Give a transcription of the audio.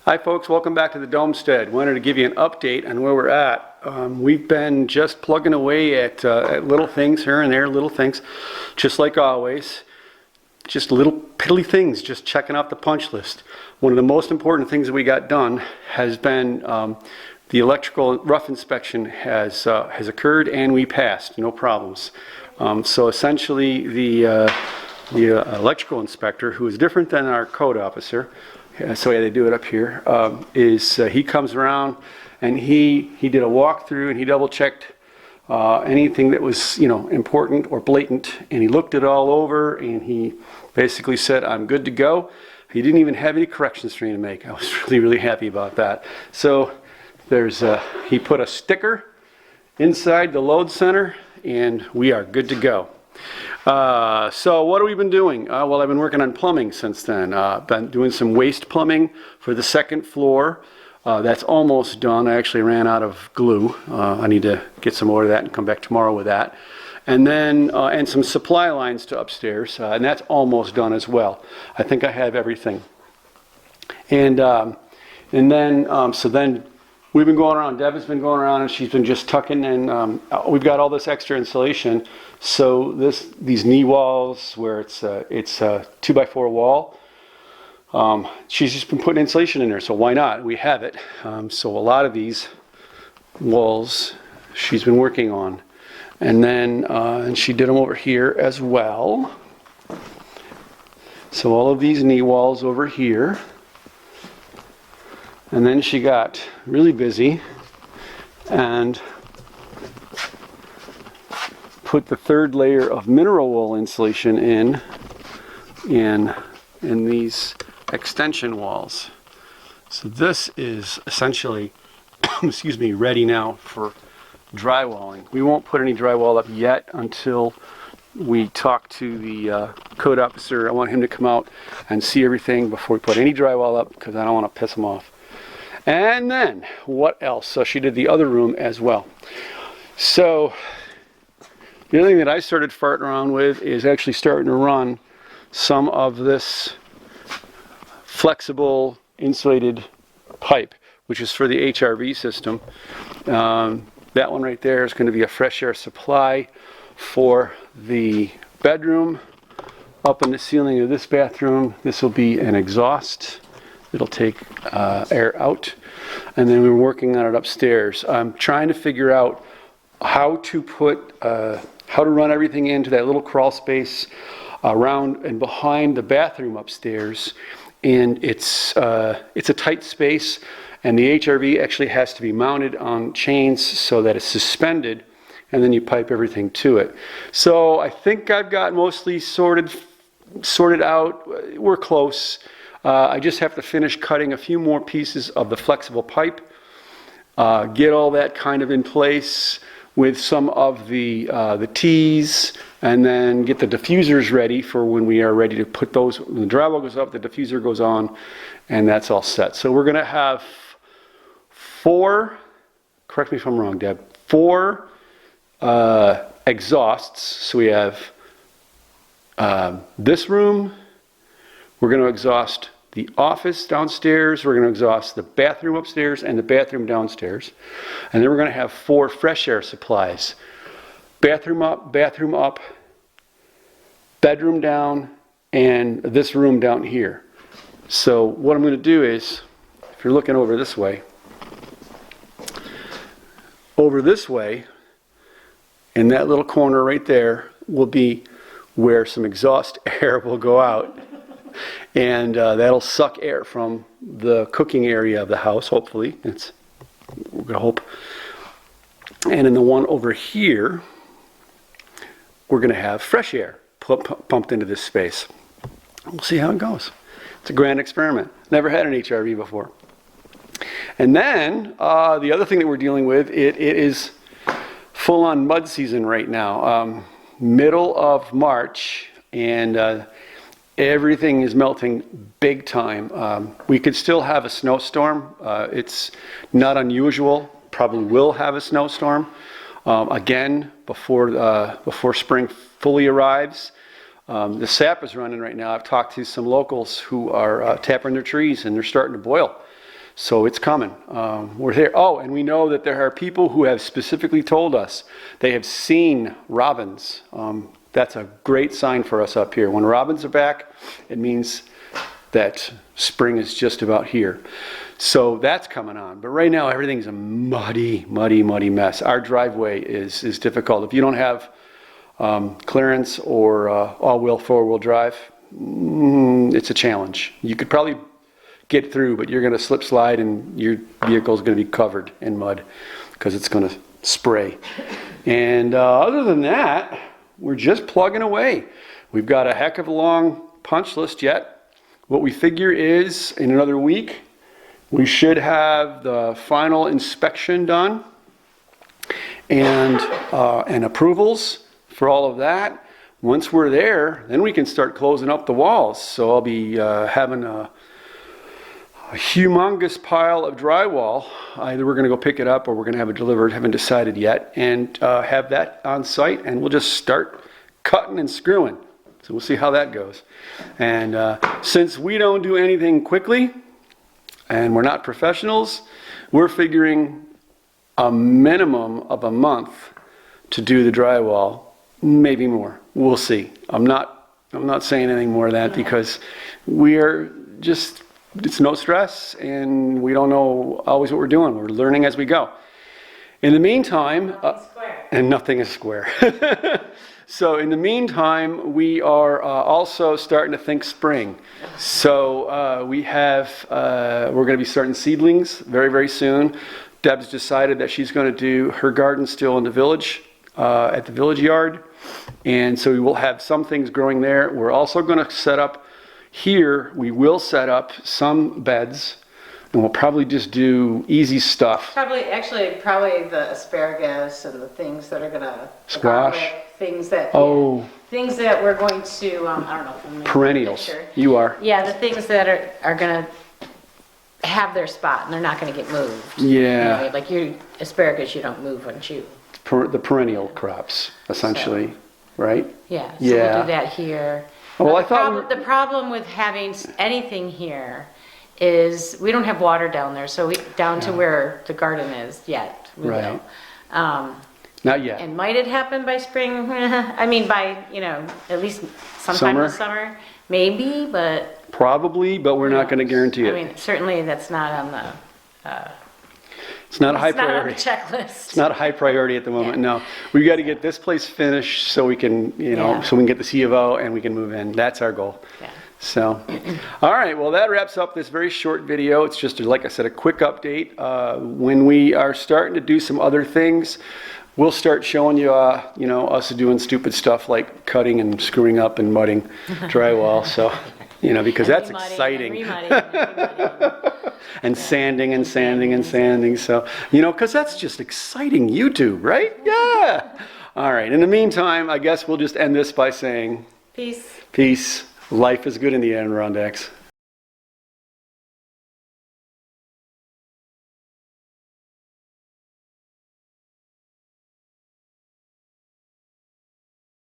Hi folks, welcome back to the Domestead. Wanted to give you an update on where we're at. We've been just plugging away at little things here and there, little things, just like always. Just little piddly things, just checking off the punch list. One of the most important things that we got done has been the electrical rough inspection has occurred and we passed, no problems. So essentially the electrical inspector, who is different than our code officer, so yeah, they do it up here, he comes around and he did a walkthrough and he double checked anything that was important or blatant, and he looked it all over and he basically said, I'm good to go. He didn't even have any corrections for me to make. I was really happy about that. So he put a sticker inside the load center and we are good to go. So what have we been doing? Well, I've been working on plumbing since then. Been doing some waste plumbing for the second floor. That's almost done. I actually ran out of glue. I need to get some more of that and come back tomorrow with that. And then and some supply lines to upstairs, and that's almost done as well. I think I have everything. And then we've been going around. Deb has been going around and she's been just tucking, and we've got all this extra insulation. So these knee walls where it's a 2x4 wall, she's just been putting insulation in there. So why not? We have it. So a lot of these walls she's been working on, and then and she did them over here as well. So all of these knee walls over here. And then she got really busy and put the third layer of mineral wool insulation in these extension walls. So this is essentially, excuse me, ready now for drywalling. We won't put any drywall up yet until we talk to the code officer. I want him to come out and see everything before we put any drywall up, because I don't want to piss him off. And then, what else? So she did the other room as well. So, the other thing that I started farting around with is actually starting to run some of this flexible insulated pipe, which is for the HRV system. That one right there is going to be a fresh air supply for the bedroom. Up in the ceiling of this bathroom, this will be an exhaust. It'll take air out, and then we're working on it upstairs. I'm trying to figure out how to run everything into that little crawl space around and behind the bathroom upstairs. And it's a tight space, and the HRV actually has to be mounted on chains so that it's suspended, and then you pipe everything to it. So I think I've got mostly sorted out. We're close. I just have to finish cutting a few more pieces of the flexible pipe, get all that kind of in place with some of the T's, and then get the diffusers ready for when we are ready to put those. When the drywall goes up, the diffuser goes on, and that's all set. So we're going to have 4, correct me if I'm wrong, Deb, 4 exhausts. So we have this room. We're going to exhaust the office downstairs, we're going to exhaust the bathroom upstairs and the bathroom downstairs. And then we're going to have 4 fresh air supplies. Bathroom up, bedroom down, and this room down here. So what I'm going to do is, if you're looking over this way, in that little corner right there will be where some exhaust air will go out. And that'll suck air from the cooking area of the house, hopefully. We're going to hope. And in the one over here, we're going to have fresh air pumped into this space. We'll see how it goes. It's a grand experiment. Never had an HRV before. And then the other thing that we're dealing with, it is full-on mud season right now. Middle of March, and everything is melting big time. We could still have a snowstorm. It's not unusual. Probably will have a snowstorm again before spring fully arrives. The sap is running right now. I've talked to some locals who are tapping their trees, and they're starting to boil. So it's coming. We're there. Oh, and we know that there are people who have specifically told us they have seen robins. That's a great sign for us up here. When robins are back, it means that spring is just about here. So that's coming on. But right now, everything's a muddy, muddy, muddy mess. Our driveway is difficult. If you don't have clearance or all-wheel, four-wheel drive, it's a challenge. You could probably get through, but you're going to slip slide and your vehicle is going to be covered in mud because it's going to spray. And other than that, we're just plugging away. We've got a heck of a long punch list yet. What we figure is in another week, we should have the final inspection done and approvals for all of that. Once we're there, then we can start closing up the walls. So I'll be having a humongous pile of drywall. Either we're going to go pick it up or we're going to have it delivered, haven't decided yet, and have that on site, and we'll just start cutting and screwing. So we'll see how that goes. And since we don't do anything quickly and we're not professionals, we're figuring a minimum of a month to do the drywall, maybe more. We'll see. I'm not saying anything more than that because we are just, it's no stress, and we don't know always what we're doing. We're learning as we go. In the meantime, and nothing is square. So in the meantime, we are also starting to think spring. So we're going to be starting seedlings very, very soon. Deb's decided that she's going to do her garden still in the village, at the village yard. And so we will have some things growing there. We're also going to set up here, we will set up some beds, and we'll probably just do easy stuff. Probably the asparagus and the things that are gonna squash, things that things that we're going to I don't know if I'm perennials. You are. Yeah, the things that are gonna have their spot and they're not gonna get moved. Yeah. You know, like your asparagus, you don't move once you. The perennial crops, essentially, right? Yeah. So yeah. we'll do that here. Well, I thought the problem with having anything here is we don't have water down there, so down to where the garden is yet. Right. Not yet. And might it happen by spring? I mean, by, at least sometime this summer, maybe, but. Probably, but we're not going to guarantee it. I mean, certainly that's not on the. It's not a high priority. It's not on the checklist. It's not a high priority at the moment. No, we got to get this place finished so we can, so we can get the C of O and we can move in. That's our goal. Yeah. So, all right. Well, that wraps up this very short video. It's just, like I said, a quick update. When we are starting to do some other things, we'll start showing you, us doing stupid stuff like cutting and screwing up and mudding drywall. So, because that's exciting. And sanding and sanding and sanding. So, because that's just exciting YouTube, right? Yeah. All right. In the meantime, I guess we'll just end this by saying, peace. Peace. Life is good in the Adirondacks.